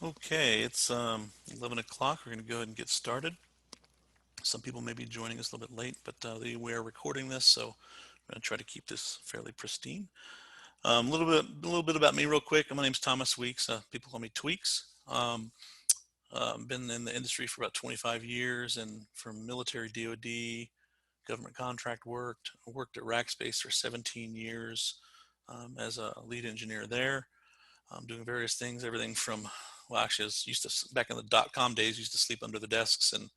Okay, it's 11 o'clock. We're going to go ahead and get started. Some people may be joining us a little bit late, but we are recording this, so I'm going to try to keep this fairly pristine. A little bit about me, real quick. My name's Thomas Weeks. People call me Tweaks. Been in the industry for about 25 years, and from military, DoD, government contract worked at Rackspace for 17 years as a lead engineer there. Doing various things, everything from, well, actually, I was used to, back in the dot-com days, used to sleep under the desks, and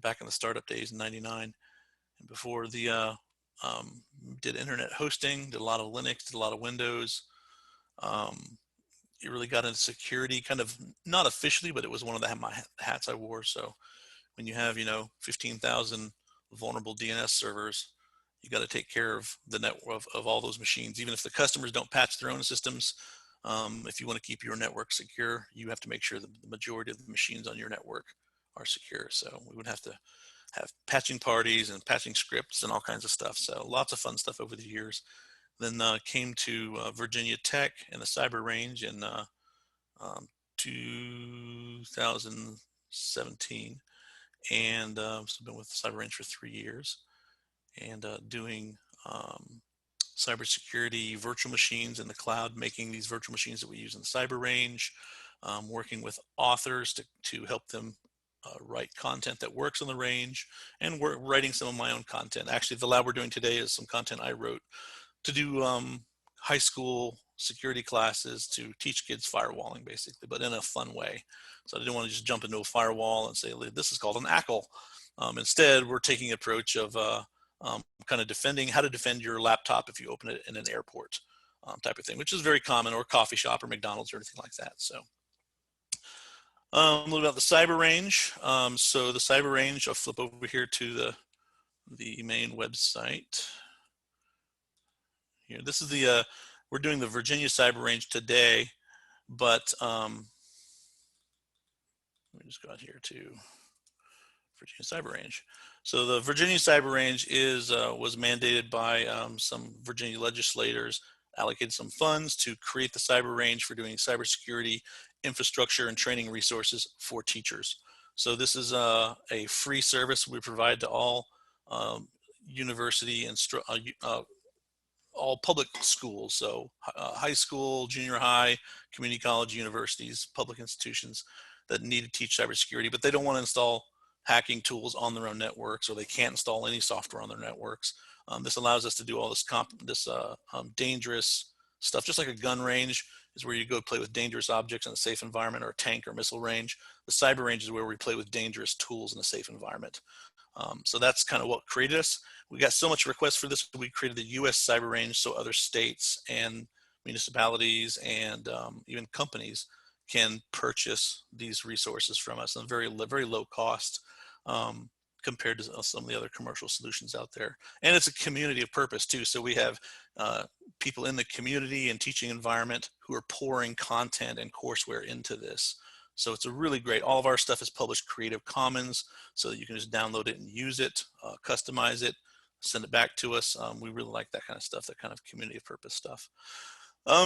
back in the startup days in '99, and before um, did internet hosting, did a lot of Linux, did a lot of Windows. Um, it really got into security, kind of not officially, but it was one of my hats I wore. So when you have 15,000 vulnerable DNS servers, you got to take care of the network of all those machines. Even if the customers don't patch their own systems, if you want to keep your network secure, you have to make sure that the majority of the machines on your network are secure. So we would have to have patching parties and patching scripts and all kinds of stuff. So lots of fun stuff over the years. Then came to Virginia Tech in the cyber range in 2017, and so I've been with the cyber range for 3 years, and doing cybersecurity virtual machines in the cloud, making these virtual machines that we use in the cyber range, working with authors to help them write content that works on the range, and we're writing some of my own content. Actually, the lab we're doing today is some content I wrote to do high school security classes to teach kids firewalling, basically, but in a fun way. So I didn't want to just jump into a firewall and say, this is called an ACL. Instead, we're taking an approach of kind of defending how to defend your laptop if you open it in an airport, type of thing, which is very common, or a coffee shop or McDonald's or anything like that. So a little about the cyber range. So the cyber range, I'll flip over here to the main website. Here, this is we're doing the Virginia cyber range today, but let me just go out here to Virginia cyber range. So the Virginia cyber range was mandated by some Virginia legislators, allocated some funds to create the cyber range for doing cybersecurity infrastructure and training resources for teachers. So this is a free service we provide to all university and all public schools, so high school, junior high, community college, universities, public institutions that need to teach cybersecurity, but they don't want to install hacking tools on their own networks, or they can't install any software on their networks. This allows us to do all this dangerous stuff, just like a gun range is where you go play with dangerous objects in a safe environment, or a tank or missile range. The cyber range is where we play with dangerous tools in a safe environment. So that's kind of what created us. We got so much requests for this, we created the U.S. cyber range so other states and municipalities and even companies can purchase these resources from us at very, very low cost compared to some of the other commercial solutions out there. And it's a community of purpose too. So we have people in the community and teaching environment who are pouring content and courseware into this. So it's a really great, all of our stuff is published Creative Commons, so that you can just download it and use it, customize it, send it back to us. We really like that kind of stuff, that kind of community of purpose stuff.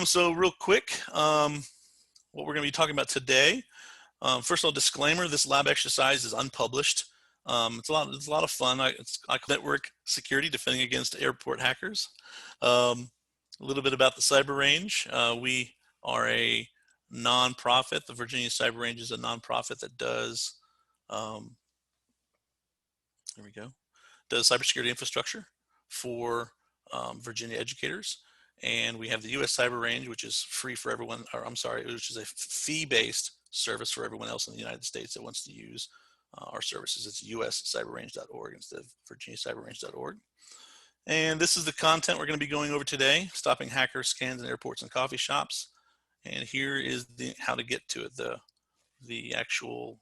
So real quick, what we're going to be talking about today. First of all, disclaimer: this lab exercise is unpublished. It's a lot of fun. I call network security, defending against airport hackers. A little bit about the cyber range. We are a nonprofit. The Virginia Cyber Range is a nonprofit that does, there we go, does cybersecurity infrastructure for Virginia educators. And we have the U.S. Cyber Range, which is free for everyone, or I'm sorry, which is a fee-based service for everyone else in the United States that wants to use our services. It's uscyberrange.org instead of virginiacyberrange.org. And this is the content we're going to be going over today: stopping hacker scans in airports and coffee shops. And here is how to get to it, the actual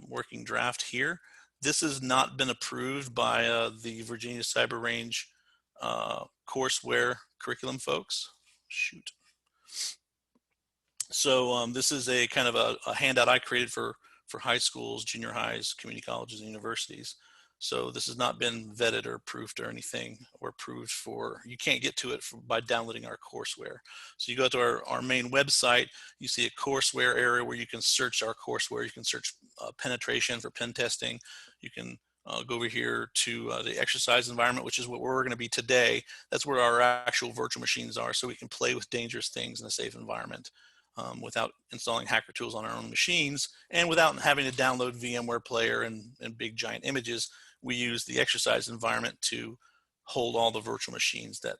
working draft here. This has not been approved by the Virginia Cyber Range courseware curriculum folks. Shoot. So this is a kind of a handout I created for high schools, junior highs, community colleges, and universities. So this has not been vetted or proofed or anything, or approved for, you can't get to it by downloading our courseware. So you go to our main website, you see a courseware area where you can search our courseware. You can search penetration for pen testing. You can go over here to the exercise environment, which is what we're going to be today. That's where our actual virtual machines are, so we can play with dangerous things in a safe environment without installing hacker tools on our own machines, and without having to download VMware Player and big giant images. We use the exercise environment to hold all the virtual machines that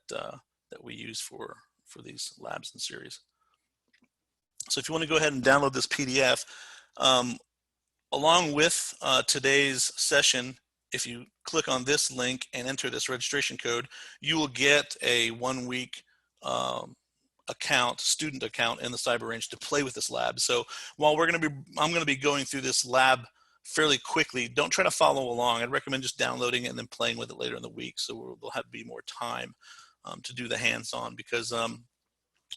we use for these labs and series. So if you want to go ahead and download this PDF, along with today's session, if you click on this link and enter this registration code, you will get a 1-week student account in the CyberRange to play with this lab. So while I'm going to be going through this lab fairly quickly, don't try to follow along. I'd recommend just downloading it and then playing with it later in the week, so we'll have to be more time to do the hands-on, because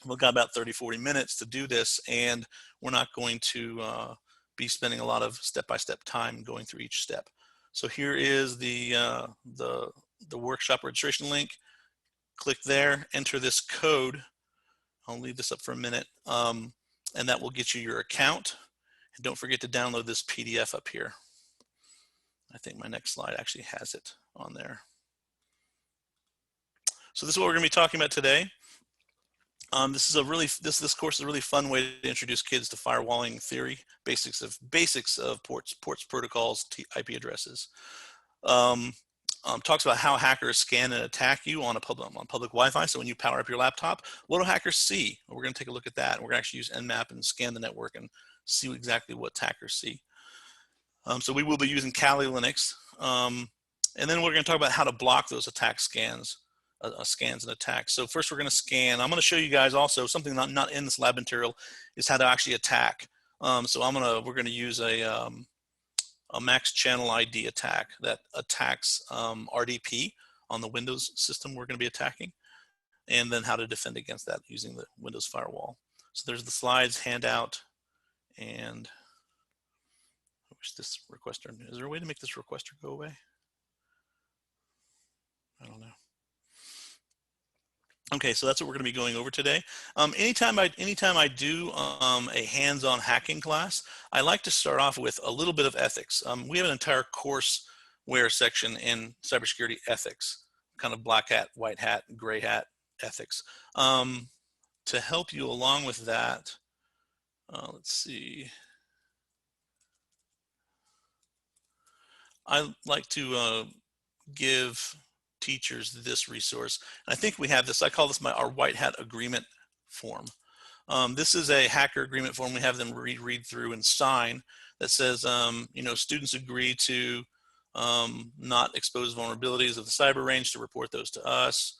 we've got about 30-40 minutes to do this, and we're not going to be spending a lot of step-by-step time going through each step. So here is the workshop registration link. Click there, enter this code. I'll leave this up for a minute, and that will get you your account. And don't forget to download this PDF up here. I think my next slide actually has it on there. So this is what we're going to be talking about today. This course is a really fun way to introduce kids to firewalling theory, basics of ports, protocols, IP addresses. Talks about how hackers scan and attack you on public Wi-Fi. So when you power up your laptop, what do hackers see? We're going to take a look at that. We're going to actually use Nmap and scan the network and see exactly what hackers see. So we will be using Kali Linux, and then we're going to talk about how to block those attack scans and attacks. So first we're going to scan. I'm going to show you guys also something not in this lab material is how to actually attack. So we're going to use a max channel ID attack that attacks RDP on the Windows system we're going to be attacking, and then how to defend against that using the Windows firewall. So there's the slides, handout, and I wish this requester, is there a way to make this requester go away? I don't know. Okay, so that's what we're going to be going over today. Anytime I do a hands-on hacking class, I like to start off with a little bit of ethics. We have an entire courseware section in cybersecurity ethics, kind of black hat, white hat, gray hat ethics. To help you along with that, let's see. I like to give teachers this resource. And I think we have this, I call this our white hat agreement form. This is a hacker agreement form we have them read through and sign that says, students agree to not expose vulnerabilities of the CyberRange, to report those to us,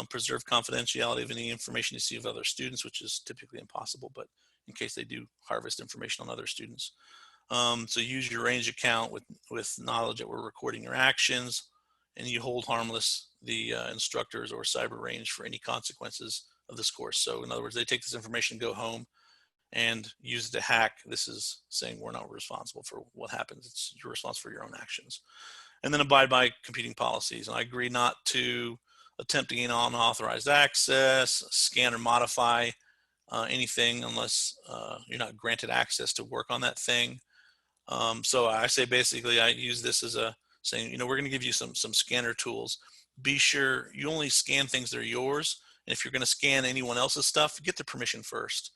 preserve confidentiality of any information you see of other students, which is typically impossible, but in case they do harvest information on other students. So use your range account with knowledge that we're recording your actions, and you hold harmless the instructors or CyberRange for any consequences of this course. So in other words, they take this information, go home, and use it to hack. This is saying we're not responsible for what happens. You're responsible for your own actions. And then abide by competing policies. And I agree not to attempt to gain unauthorized access, scan or modify anything unless you're not granted access to work on that thing. So I say basically I use this as a saying, we're going to give you some scanner tools. Be sure you only scan things that are yours. And if you're going to scan anyone else's stuff, get the permission first.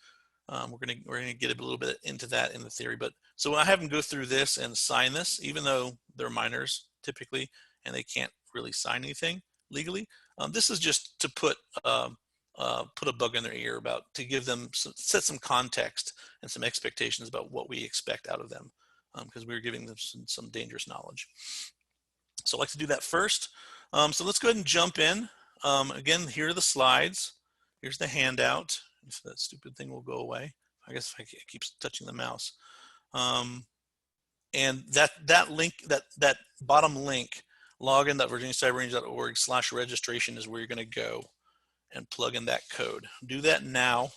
We're going to get a little bit into that in the theory. But so I have them go through this and sign this, even though they're minors typically, and they can't really sign anything legally. This is just to put a bug in their ear to give them set some context and some expectations about what we expect out of them, because we're giving them some dangerous knowledge. So I'd like to do that first. So let's go ahead and jump in. Again, here are the slides. Here's the handout. If that stupid thing will go away. I guess if I keep touching the mouse. And that link, that bottom link, login.virginiacyberrange.org/registration is where you're going to go and plug in that code. Do that now.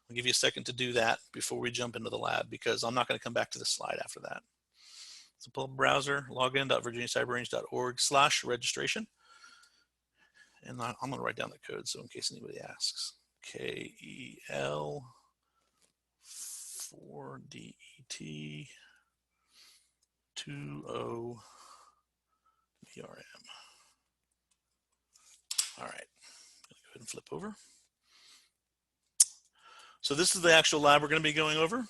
I'll give you a second to do that before we jump into the lab, because I'm not going to come back to this slide after that. So pull up a browser, login.virginiacyberrange.org/registration. And I'm going to write down the code so in case anybody asks. KEL 4DET 20 VRM. All right, go ahead and flip over. So this is the actual lab we're going to be going over.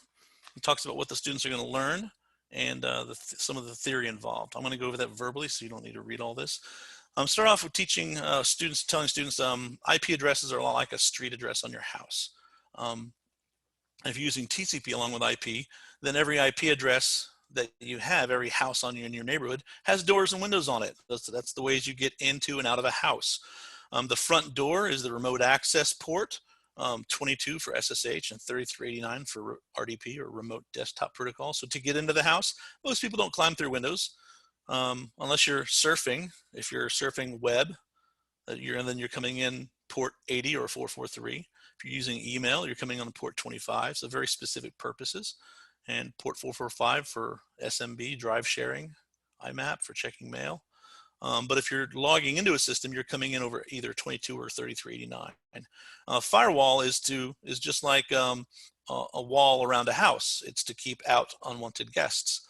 It talks about what the students are going to learn and some of the theory involved. I'm going to go over that verbally, so you don't need to read all this. Start off with teaching telling students IP addresses are a lot like a street address on your house. If you're using TCP along with IP, then every IP address that you have, every house in your neighborhood has doors and windows on it. That's the ways you get into and out of a house. The front door is the remote access port, 22 for SSH and 3389 for RDP or remote desktop protocol. So to get into the house, most people don't climb through windows unless you're surfing. If you're surfing web, then you're coming in port 80 or 443. If you're using email, you're coming on port 25, so very specific purposes. And port 445 for SMB, drive sharing, IMAP for checking mail. But if you're logging into a system, you're coming in over either 22 or 3389. Firewall is just like a wall around a house. It's to keep out unwanted guests.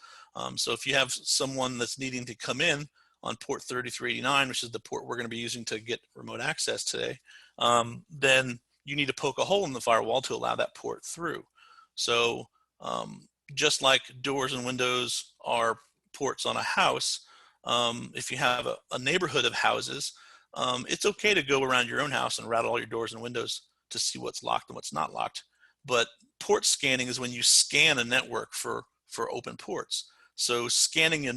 So if you have someone that's needing to come in on port 3389, which is the port we're going to be using to get remote access today, then you need to poke a hole in the firewall to allow that port through. So just like doors and windows are ports on a house, if you have a neighborhood of houses, it's okay to go around your own house and rattle all your doors and windows to see what's locked and what's not locked. But port scanning is when you scan a network for open ports. So scanning your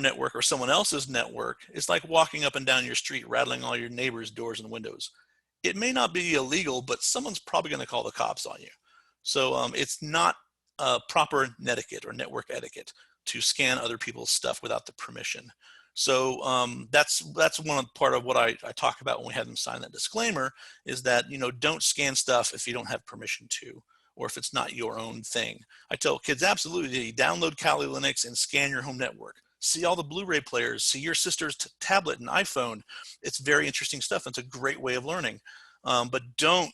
network or someone else's network is like walking up and down your street rattling all your neighbors' doors and windows. It may not be illegal, but someone's probably going to call the cops on you. So it's not proper netiquette or network etiquette to scan other people's stuff without the permission. So that's one part of what I talk about when we have them sign that disclaimer, is that, don't scan stuff if you don't have permission to, or if it's not your own thing. I tell kids, absolutely, download Kali Linux and scan your home network. See all the Blu-ray players, see your sister's tablet and iPhone. It's very interesting stuff. It's a great way of learning. But don't,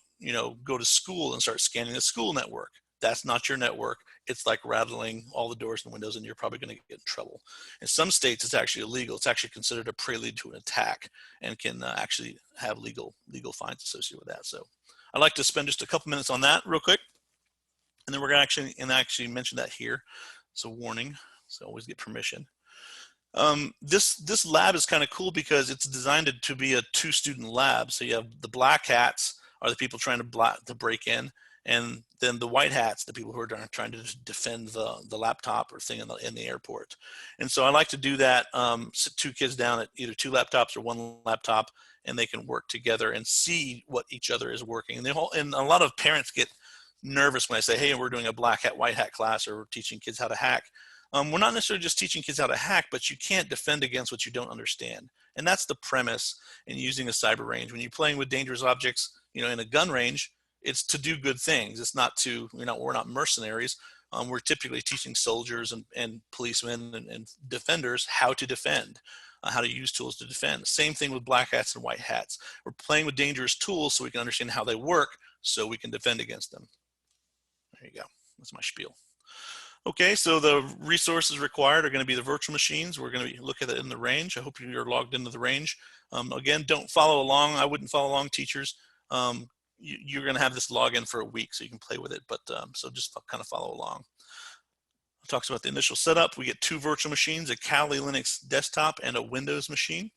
go to school and start scanning the school network. That's not your network. It's like rattling all the doors and windows, and you're probably going to get in trouble. In some states, it's actually illegal. It's actually considered a prelude to an attack and can actually have legal fines associated with that. So I'd like to spend just a couple minutes on that real quick. And then we're going to actually mention that here. So warning, so always get permission. This lab is kind of cool because it's designed to be a 2-student lab. So you have the black hats are the people trying to break in, and then the white hats, the people who are trying to defend the laptop or thing in the airport. And so I like to do that, sit 2 kids down at either 2 laptops or 1 laptop, and they can work together and see what each other is working. And a lot of parents get nervous when I say, hey, we're doing a black hat, white hat class, or we're teaching kids how to hack. We're not necessarily just teaching kids how to hack, but you can't defend against what you don't understand. And that's the premise in using a cyber range. When you're playing with dangerous objects, in a gun range, it's to do good things. It's not to, we're not mercenaries. We're typically teaching soldiers and policemen and defenders how to defend, how to use tools to defend. Same thing with black hats and white hats. We're playing with dangerous tools so we can understand how they work so we can defend against them. There you go. That's my spiel. Okay, so the resources required are going to be the virtual machines. We're going to look at it in the range. I hope you're logged into the range. Again, don't follow along. I wouldn't follow along, teachers. You're going to have this login for a week so you can play with it, but so just kind of follow along. It talks about the initial setup. We get 2 virtual machines, a Kali Linux desktop and a Windows machine.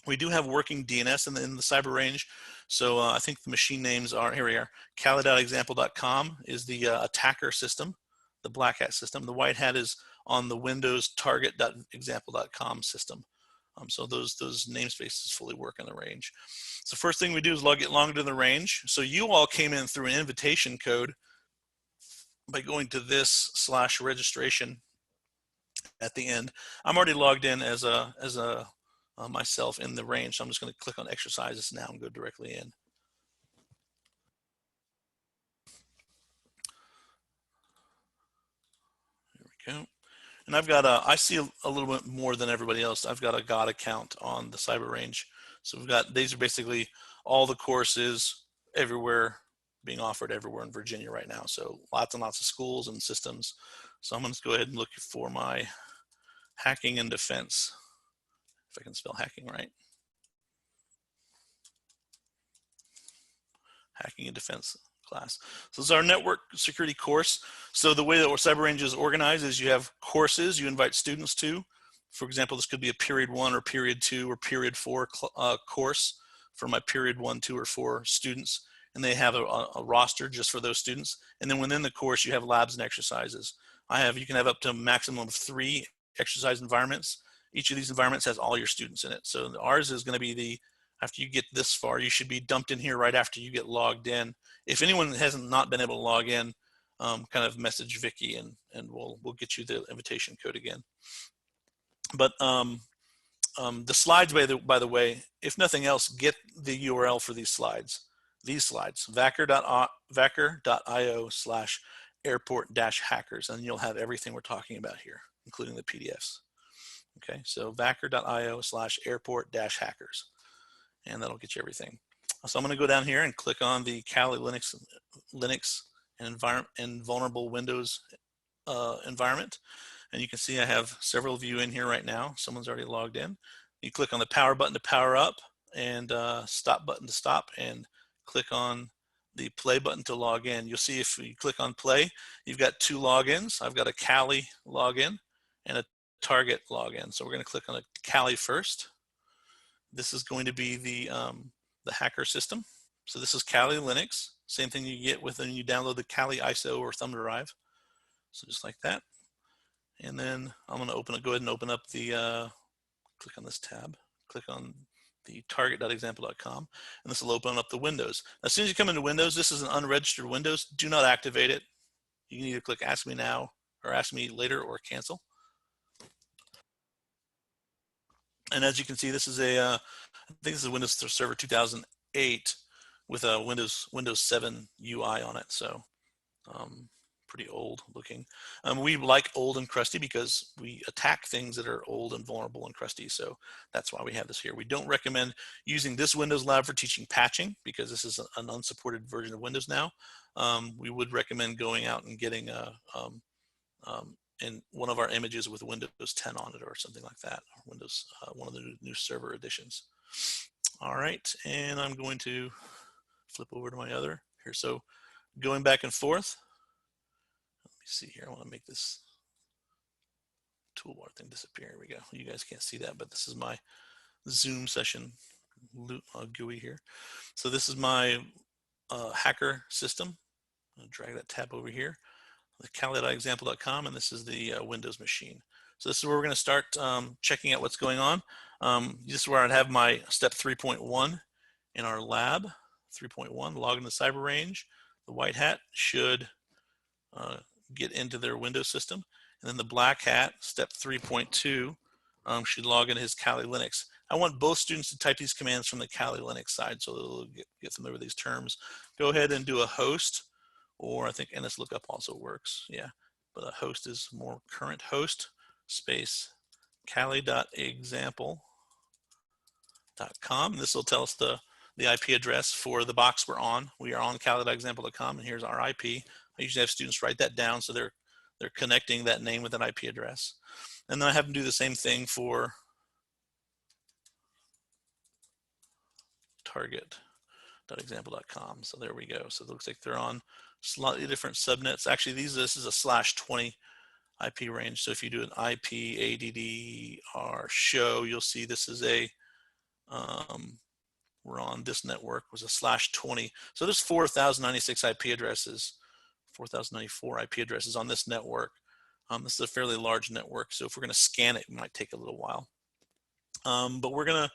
We do have working DNS in the cyber range. So I think the machine names are, here we are, Kali.example.com is the attacker system, the black hat system. The white hat is on the Windows target.example.com system. So those namespaces fully work in the range. So first thing we do is get logged in the range. So you all came in through an invitation code by going to this /registration at the end. I'm already logged in as a myself in the range. So I'm just going to click on exercises now and go directly in. And I see a little bit more than everybody else. I've got a God account on the cyber range. So these are basically all the courses everywhere, being offered everywhere in Virginia right now. So lots and lots of schools and systems. So I'm going to go ahead and look for my hacking and defense, if I can spell hacking right. Hacking and defense class. So this is our network security course. So the way that our cyber range is organized is you have courses you invite students to. For example, this could be a period 1 or period 2 or period 4 course for my period 1, 2, or 4 students. And they have a roster just for those students. And then within the course, you have labs and exercises. You can have up to a maximum of 3 exercise environments. Each of these environments has all your students in it. So ours is going to be after you get this far, you should be dumped in here right after you get logged in. If anyone hasn't not been able to log in, kind of message Vicky and we'll get you the invitation code again. But the slides, by the way, if nothing else, get the URL for these slides. vacker.io/airport-hackers, and you'll have everything we're talking about here, including the PDFs. Okay, so vacker.io/airport-hackers, and that'll get you everything. So I'm going to go down here and click on the Kali Linux and vulnerable Windows environment. And you can see I have several of you in here right now. Someone's already logged in. You click on the power button to power up, and stop button to stop, and click on the play button to log in. You'll see if you click on play, you've got 2 logins. I've got a Kali login and a target login. So we're going to click on the Kali first. This is going to be the hacker system. So this is Kali Linux. Same thing you get when you download the Kali ISO or thumb drive. So just like that. And then I'm going to go ahead and open up the, click on this tab, click on the target.example.com, and this will open up the Windows. As soon as you come into Windows, this is an unregistered Windows. Do not activate it. You can either click Ask Me Now or Ask Me Later or Cancel. And as you can see, this is I think this is Windows Server 2008 with a Windows 7 UI on it. So pretty old looking. We like old and crusty because we attack things that are old and vulnerable and crusty. So that's why we have this here. We don't recommend using this Windows lab for teaching patching because this is an unsupported version of Windows now. We would recommend going out and getting in one of our images with Windows 10 on it or something like that, or Windows, one of the new server editions. All right, and I'm going to flip over to my other here. So going back and forth, let me see here. I want to make this toolbar thing disappear. Here we go. You guys can't see that, but this is my Zoom session GUI here. So this is my hacker system. I'm going to drag that tab over here, the Kali.example.com, and this is the Windows machine. So this is where we're going to start checking out what's going on. This is where I'd have my step 3.1 in our lab. 3.1, log into the cyber range. The white hat should get into their Windows system. And then the black hat, step 3.2, should log into his Kali Linux. I want both students to type these commands from the Kali Linux side so they'll get familiar with these terms. Go ahead and do a host, or I think NSLOOKUP also works. Yeah, but a host is more current. Host space Kali.example.com. This will tell us the IP address for the box we're on. We are on Kali.example.com, and here's our IP. I usually have students write that down so they're connecting that name with an IP address. And then I have them do the same thing for target.example.com. So there we go. So it looks like they're on slightly different subnets. Actually, this is a /20 IP range. So if you do an IP ADDR show, you'll see this is a we're on this network was a /20. So there's 4,096 IP addresses, 4,094 IP addresses on this network. This is a fairly large network, so if we're going to scan it, it might take a little while. But we're gonna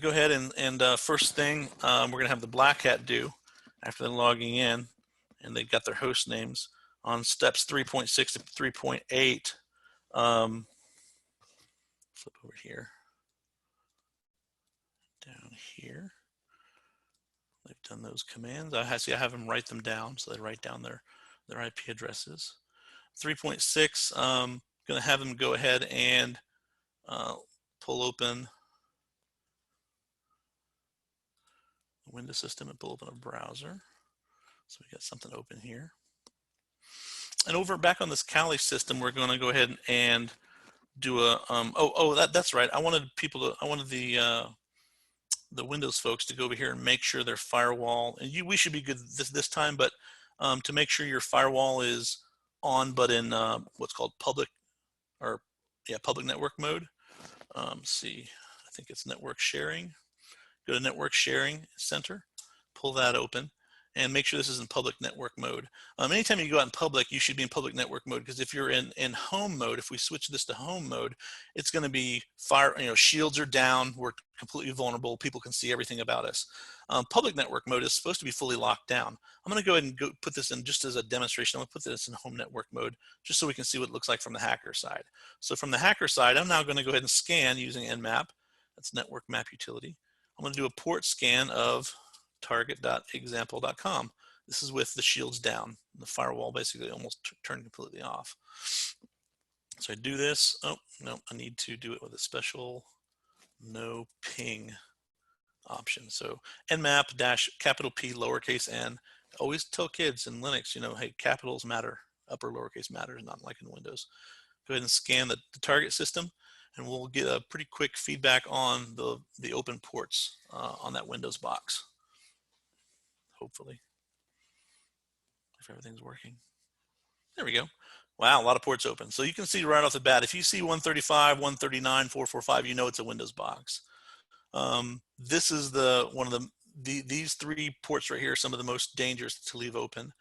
go ahead and first thing we're gonna have the black hat do after they're logging in, and they've got their host names on steps 3.6 to 3.8. Flip over here. Down here, they've done those commands. I have them write them down, so they write down their IP addresses. 3.6, going to have them go ahead and pull open the Windows system and pull open a browser. So we got something open here. And over back on this Kali system, we're going to go ahead and do a that's right. I wanted the Windows folks to go over here and make sure their firewall, and we should be good this time, but to make sure your firewall is on, but in what's called public network mode. See, I think it's network sharing. Go to network sharing center, pull that open, and make sure this is in public network mode. Anytime you go out in public, you should be in public network mode, because if you're in home mode, if we switch this to home mode, it's going to be shields are down, we're completely vulnerable, people can see everything about us. Public network mode is supposed to be fully locked down. I'm going to go ahead and put this in just as a demonstration. I'm going to put this in home network mode just so we can see what it looks like from the hacker side. So from the hacker side, I'm now going to go ahead and scan using Nmap. That's network map utility. I'm going to do a port scan of target.example.com. This is with the shields down. The firewall basically almost turned completely off. So I do this. Oh, no, I need to do it with a special no ping option. So nmap dash capital P lowercase n. Always tell kids in Linux, hey, capitals matter, upper lowercase matters, not like in Windows. Go ahead and scan the target system, and we'll get a pretty quick feedback on the open ports on that Windows box. Hopefully, if everything's working. There we go. Wow, a lot of ports open. So you can see right off the bat, if you see 135, 139, 445, you know it's a Windows box. This is these 3 ports right here are some of the most dangerous to leave open.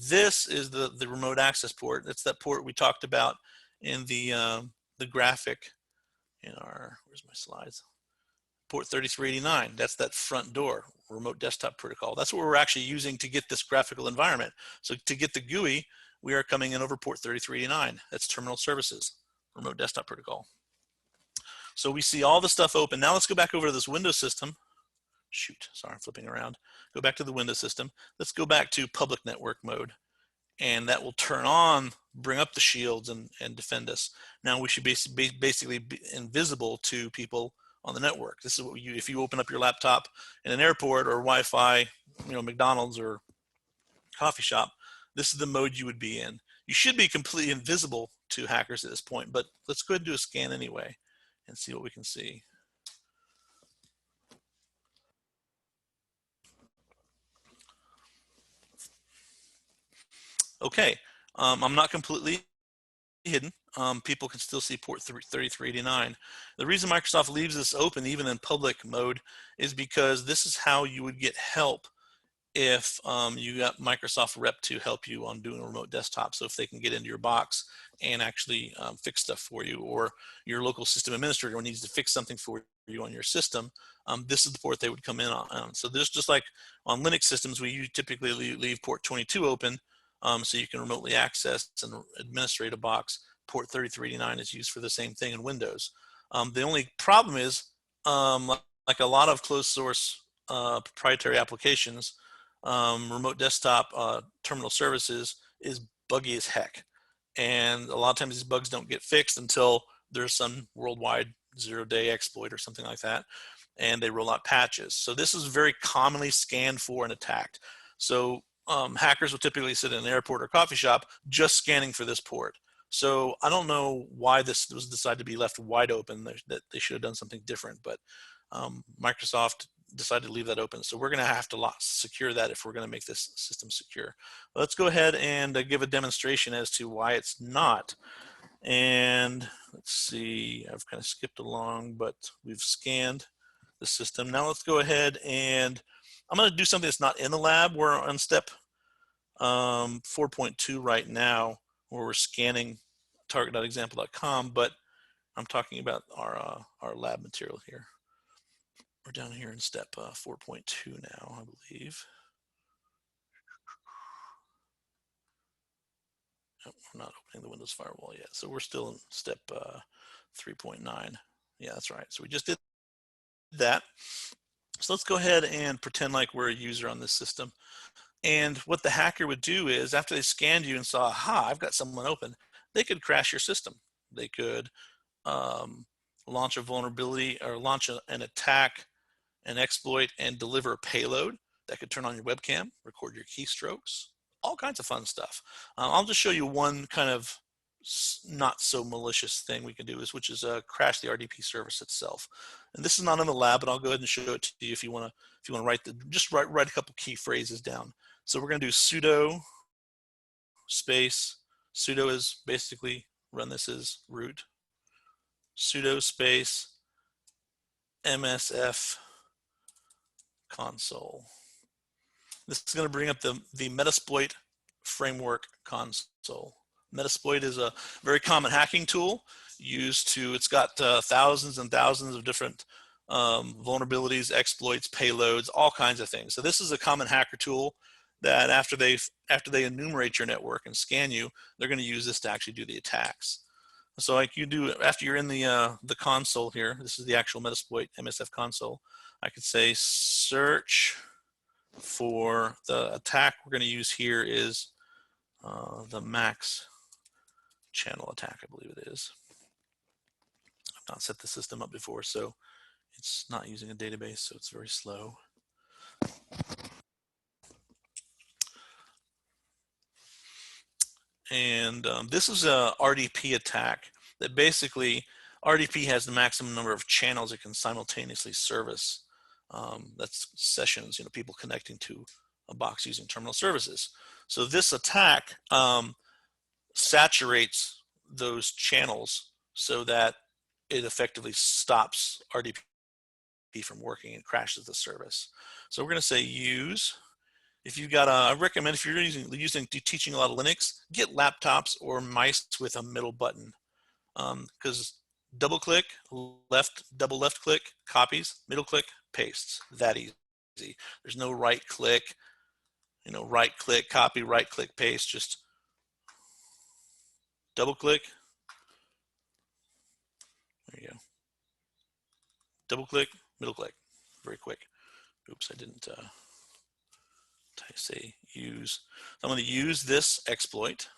This is the remote access port. That's that port we talked about in the graphic in our, where's my slides? Port 3389, that's that front door, remote desktop protocol. That's what we're actually using to get this graphical environment. So to get the GUI, we are coming in over port 3389. That's terminal services, remote desktop protocol. So we see all the stuff open. Now let's go back over to this Windows system. Shoot, sorry, I'm flipping around. Go back to the Windows system. Let's go back to public network mode. And that will turn on, bring up the shields and defend us. Now we should basically be invisible to people on the network. This is what if you open up your laptop in an airport or Wi-Fi, McDonald's or coffee shop, this is the mode you would be in. You should be completely invisible to hackers at this point, but let's go ahead and do a scan anyway and see what we can see. Okay, I'm not completely hidden. People can still see port 3389. The reason Microsoft leaves this open even in public mode is because this is how you would get help if you got Microsoft rep to help you on doing a remote desktop. So if they can get into your box and actually fix stuff for you, or your local system administrator needs to fix something for you on your system, this is the port they would come in on. So this, just like on Linux systems, we typically leave port 22 open so you can remotely access and administrate a box. Port 3389 is used for the same thing in Windows. The only problem is, like a lot of closed source proprietary applications, remote desktop terminal services is buggy as heck. And a lot of times these bugs don't get fixed until there's some worldwide 0-day exploit or something like that, and they roll out patches. So this is very commonly scanned for and attacked. So hackers will typically sit in an airport or coffee shop just scanning for this port. So I don't know why this was decided to be left wide open, that they should have done something different, but Microsoft decided to leave that open. So we're going to have to secure that if we're going to make this system secure. Let's go ahead and give a demonstration as to why it's not. And let's see, I've kind of skipped along, but we've scanned the system. Now let's go ahead and I'm going to do something that's not in the lab. We're on step 4.2 right now, where we're scanning target.example.com, but I'm talking about our lab material here. We're down here in step 4.2 now, I believe. Oh, we're not opening the Windows firewall yet, so we're still in step 3.9. Yeah, that's right. So we just did that. So let's go ahead and pretend like we're a user on this system. And what the hacker would do is, after they scanned you and saw, aha, I've got someone open, they could crash your system. They could launch a vulnerability or launch an attack, an exploit, and deliver a payload that could turn on your webcam, record your keystrokes, all kinds of fun stuff. I'll just show you one kind of not so malicious thing we can do, which is crash the RDP service itself. And this is not in the lab, but I'll go ahead and show it to you if you want to write a couple key phrases down. So we're going to do sudo space. Sudo is basically run this as root. Sudo space MSF console. This is going to bring up the Metasploit framework console. Metasploit is a very common hacking tool used to, it's got thousands and thousands of different vulnerabilities, exploits, payloads, all kinds of things. So this is a common hacker tool that after they enumerate your network and scan you, they're going to use this to actually do the attacks. So like you do after you're in the console here, this is the actual Metasploit MSF console. I could say search for the attack we're going to use here is the max channel attack, I believe it is. I've not set the system up before, so it's not using a database, so it's very slow. And this is a RDP attack that basically, RDP has the maximum number of channels it can simultaneously service. That's sessions, people connecting to a box using terminal services. So this attack saturates those channels so that it effectively stops RDP from working and crashes the service. So we're going to say use. If you've got I recommend if you're teaching a lot of Linux, get laptops or mice with a middle button, because double click, double left click, copies, middle click, pastes. That easy. There's no right click, right click, copy, right click, paste. Just double click. There you go. Double click, middle click. Very quick. Oops, I didn't say use. So I'm going to use this exploit.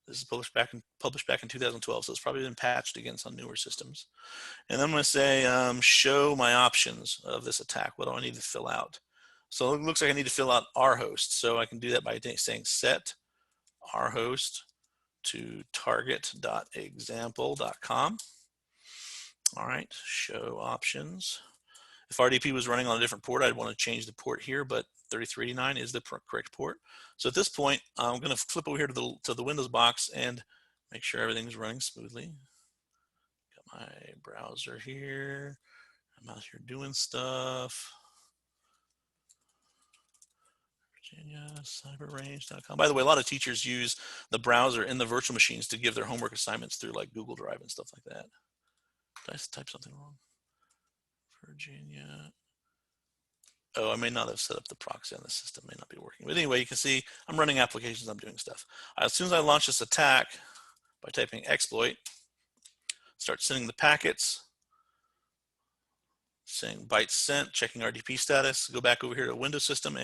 This is published back in 2012, so it's probably been patched against on newer systems. And I'm going to say show my options of this attack. What do I need to fill out? So it looks like I need to fill out rhost. So I can do that by saying set rhost to target.example.com. All right, show options. If RDP was running on a different port, I'd want to change the port here, but 3389 is the correct port. So at this point, I'm going to flip over here to the Windows box and make sure everything's running smoothly. Got my browser here. I'm out here doing stuff. VirginiaCyberRange.com. By the way, a lot of teachers use the browser in the virtual machines to give their homework assignments through like Google Drive and stuff like that. Did I type something wrong? Virginia. Oh, I may not have set up the proxy on the system, may not be working. But anyway, you can see I'm running applications, I'm doing stuff. As soon as I launch this attack by typing exploit, start sending the packets, saying bytes sent, checking RDP status, go back over here to Windows system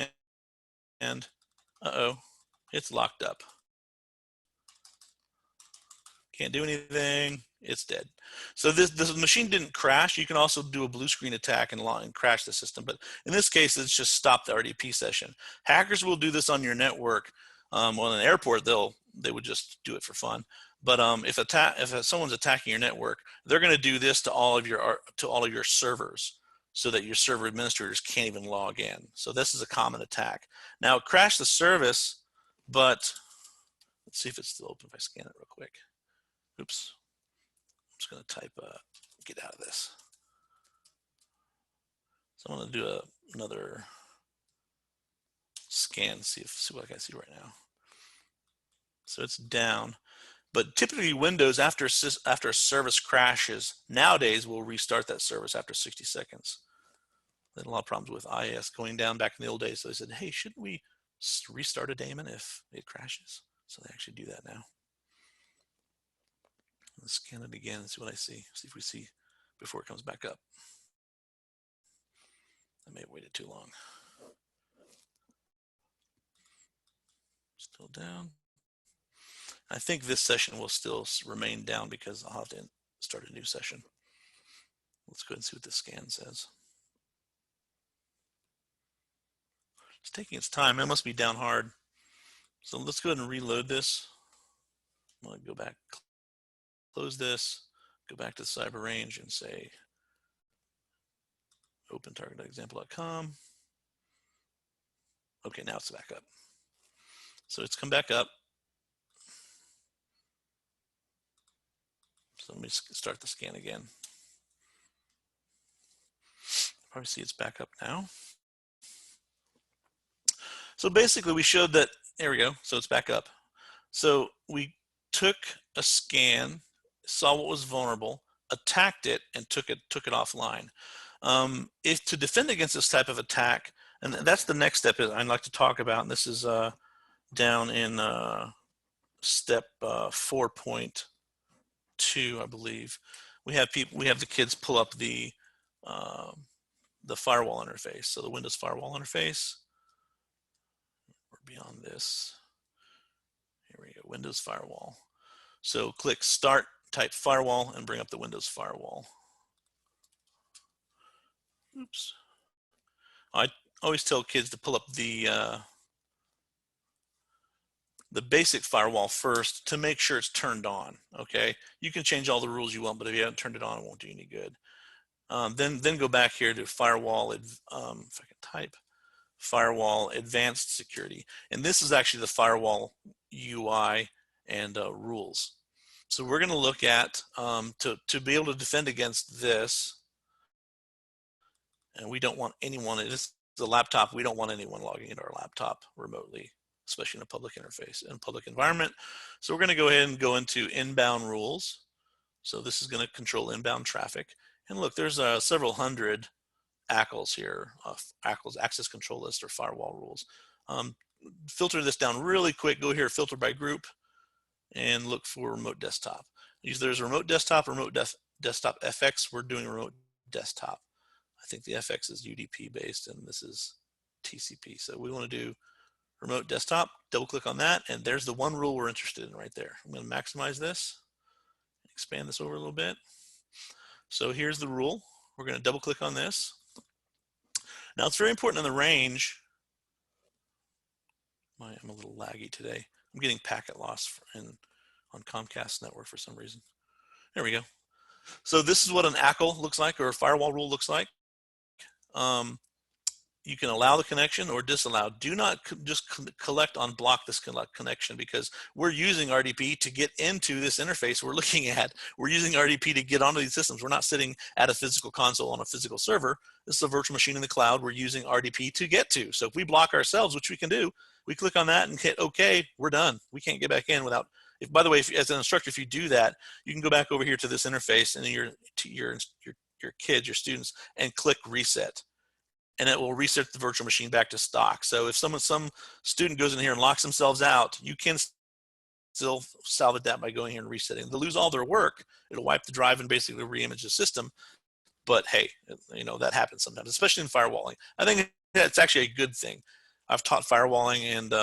and uh-oh, it's locked up. Can't do anything, it's dead. So this machine didn't crash. You can also do a blue screen attack and crash the system, but in this case, it's just stop the RDP session. Hackers will do this on your network. Well, in an airport, they would just do it for fun. But if someone's attacking your network, they're going to do this to all of your servers, so that your server administrators can't even log in. So this is a common attack. Now, crash the service, but let's see if it's still open if I scan it real quick. Oops. I'm just going to type get out of this. So I'm going to do another scan, see what I can see right now. So it's down. But typically Windows, after a service crashes, nowadays will restart that service after 60 seconds. They had a lot of problems with IIS going down back in the old days. So they said, hey, shouldn't we restart a daemon if it crashes? So they actually do that now. Let's scan it again and see what I see. See if we see before it comes back up. I may have waited too long. Still down. I think this session will still remain down because I'll have to start a new session. Let's go ahead and see what the scan says. It's taking its time. It must be down hard. So let's go ahead and reload this. I'm going to go back, close this, go back to cyber range and say open target.example.com. Okay, now it's back up. So it's come back up. So let me start the scan again. Probably see it's back up now. So basically we showed that, there we go, so it's back up. So we took a scan, saw what was vulnerable, attacked it, and took it offline. If to defend against this type of attack, and that's the next step I'd like to talk about, and this is down in step 4.2, I believe. We have the kids pull up the firewall interface. So the Windows firewall interface. We're beyond this. Here we go, Windows firewall. So click Start, type firewall, and bring up the Windows firewall. Oops. I always tell kids to pull up the basic firewall first to make sure it's turned on. Okay, you can change all the rules you want, but if you haven't turned it on, it won't do any good. Then go back here to firewall. If I can type firewall advanced security, and this is actually the firewall UI and rules. So we're going to look at to be able to defend against this, and we don't want anyone. It's the laptop. We don't want anyone logging into our laptop remotely, especially in a public interface and public environment. So we're going to go ahead and go into inbound rules. So this is going to control inbound traffic. And look, there's several hundred ACLs here, ACLs, access control list, or firewall rules. Filter this down really quick. Go here, filter by group, and look for remote desktop. There's remote desktop, desktop FX. We're doing remote desktop. I think the FX is UDP based, and this is TCP. So we want to do remote desktop. Double click on that, and there's the one rule we're interested in right there. I'm going to maximize this, expand this over a little bit. So here's the rule. We're going to double click on this. Now it's very important in the range. I'm a little laggy today. I'm getting packet loss on Comcast network for some reason. There we go. So this is what an ACL looks like, or a firewall rule looks like. You can allow the connection or disallow. Do not just collect on block this connection, because we're using RDP to get into this interface we're looking at. We're using RDP to get onto these systems. We're not sitting at a physical console on a physical server. This is a virtual machine in the cloud we're using RDP to get to. So if we block ourselves, which we can do, we click on that and hit OK, we're done. We can't get back in without, by the way, as an instructor, if you do that, you can go back over here to this interface and your kids, your students, and click reset. And it will reset the virtual machine back to stock. So if some student goes in here and locks themselves out, you can still salvage that by going here and resetting. They'll lose all their work. It'll wipe the drive and basically re-image the system. But hey, that happens sometimes, especially in firewalling. I think that's actually a good thing. I've taught firewalling, and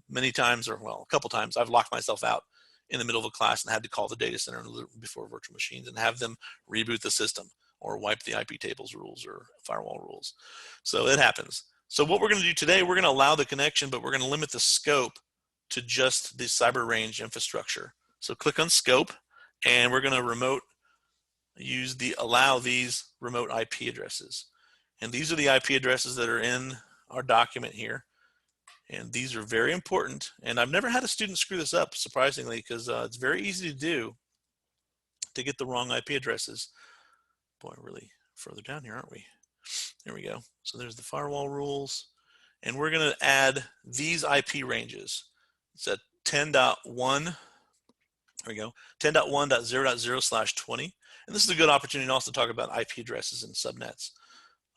many times, or well, a couple times, I've locked myself out in the middle of a class and had to call the data center before virtual machines and have them reboot the system or wipe the IP tables rules or firewall rules. So it happens. So what we're going to do today, we're going to allow the connection, but we're going to limit the scope to just the cyber range infrastructure. So click on scope, and we're going to allow these remote IP addresses. And these are the IP addresses that are in our document here. And these are very important. And I've never had a student screw this up, surprisingly, because it's very easy to do to get the wrong IP addresses. Boy, really further down here, aren't we? There we go. So there's the firewall rules. And we're going to add these IP ranges. It's at 10.1. There we go. 10.1.0.0/20. And this is a good opportunity to also talk about IP addresses and subnets.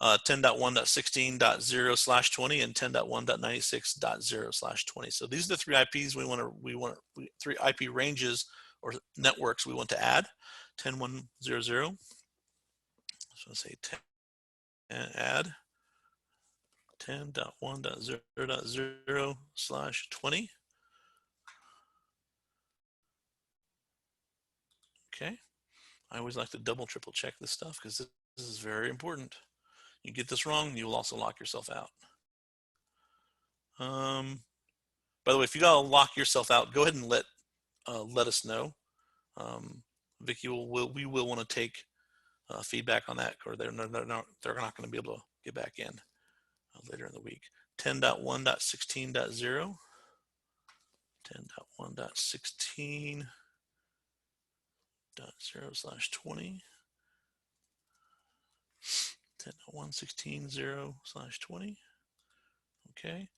10.1.16.0/20 and 10.1.96.0/20. So these are the three IPs we want three IP ranges or networks we want to add. 10.1.0.0. So I'll say 10 and add 10.1.0.0/20. Okay. I always like to double, triple check this stuff because this is very important. You get this wrong, you will also lock yourself out. By the way, if you gotta lock yourself out, go ahead and let us know. Vicky we will want to take feedback on that, or they're not going to be able to get back in later in the week. 10.1.16.0, 10.1.16.0/20, 10.1.16.0/20, okay,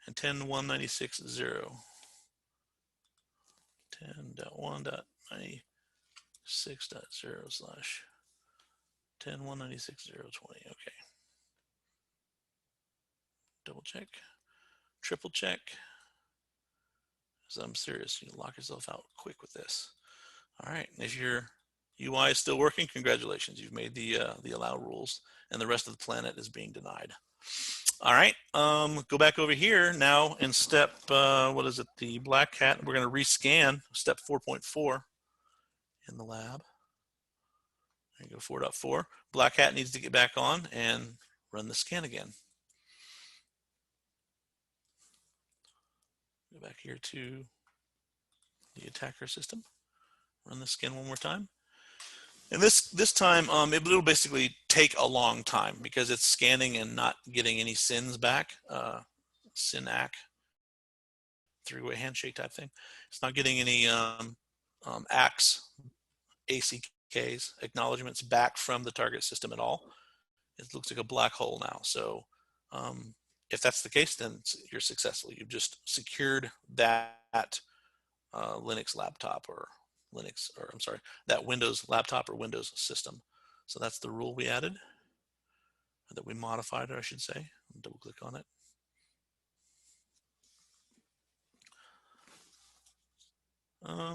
and 10.1.96.0, 10.1.96.0/10.1.96.0/20, okay. Double check, triple check, because I'm serious. You lock yourself out quick with this. All right, and if your UI is still working, congratulations, you've made the allow rules, and the rest of the planet is being denied. All right, go back over here now in step, what is it, the black hat. We're going to rescan step 4.4 in the lab. There you go, 4.4. Black hat needs to get back on and run the scan again. Go back here to the attacker system. Run the scan one more time. And this time, it'll basically take a long time because it's scanning and not getting any SYNs back. SYN-ACK, three-way handshake type thing. It's not getting any ACKs, ACKs, acknowledgements back from the target system at all. It looks like a black hole now. So if that's the case, then you're successful. You've just secured that Linux laptop or that Windows laptop or Windows system. So that's the rule we added, that we modified, I should say. Double click on it.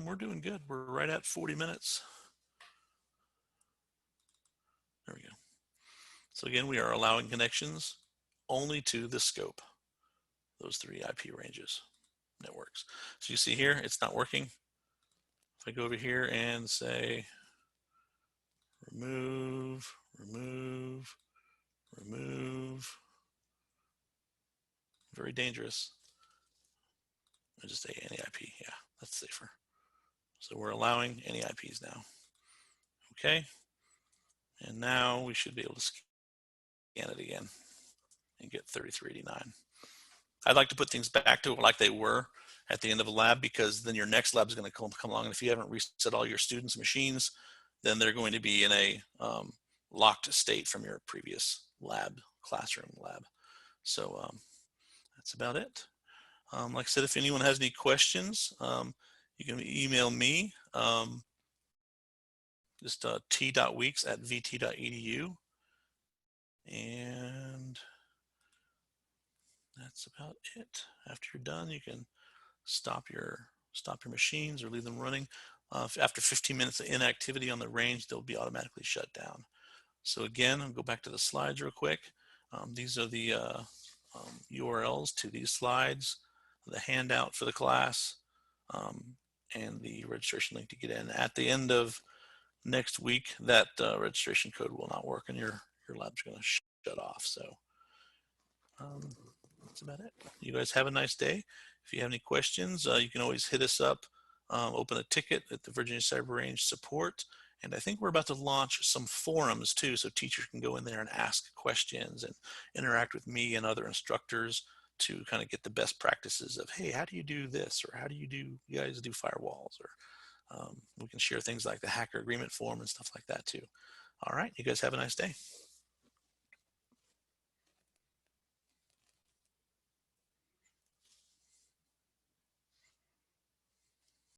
We're doing good. We're right at 40 minutes. There we go. So again, we are allowing connections only to the scope, those 3 IP ranges, networks. So you see here, it's not working. If I go over here and say remove, very dangerous. I just say any IP. Yeah, that's safer. So we're allowing any IPs now. Okay. And now we should be able to scan it again and get 3389. I'd like to put things back to like they were at the end of a lab, because then your next lab is going to come along. And if you haven't reset all your students' machines, then they're going to be in a locked state from your previous classroom lab. So that's about it. Like I said, if anyone has any questions, you can email me, just t.weeks@vt.edu. And that's about it. After you're done, you can stop your machines or leave them running. After 15 minutes of inactivity on the range, they'll be automatically shut down. So again, I'll go back to the slides real quick. These are the URLs to these slides, the handout for the class, and the registration link to get in. At the end of next week, that registration code will not work and your lab's going to shut off. So that's about it. You guys have a nice day. If you have any questions, you can always hit us up, open a ticket at the Virginia Cyber Range support. And I think we're about to launch some forums too, so teachers can go in there and ask questions and interact with me and other instructors to kind of get the best practices of, hey, how do you do this? Or how do you guys do firewalls? Or we can share things like the hacker agreement form and stuff like that too. All right, you guys have a nice day.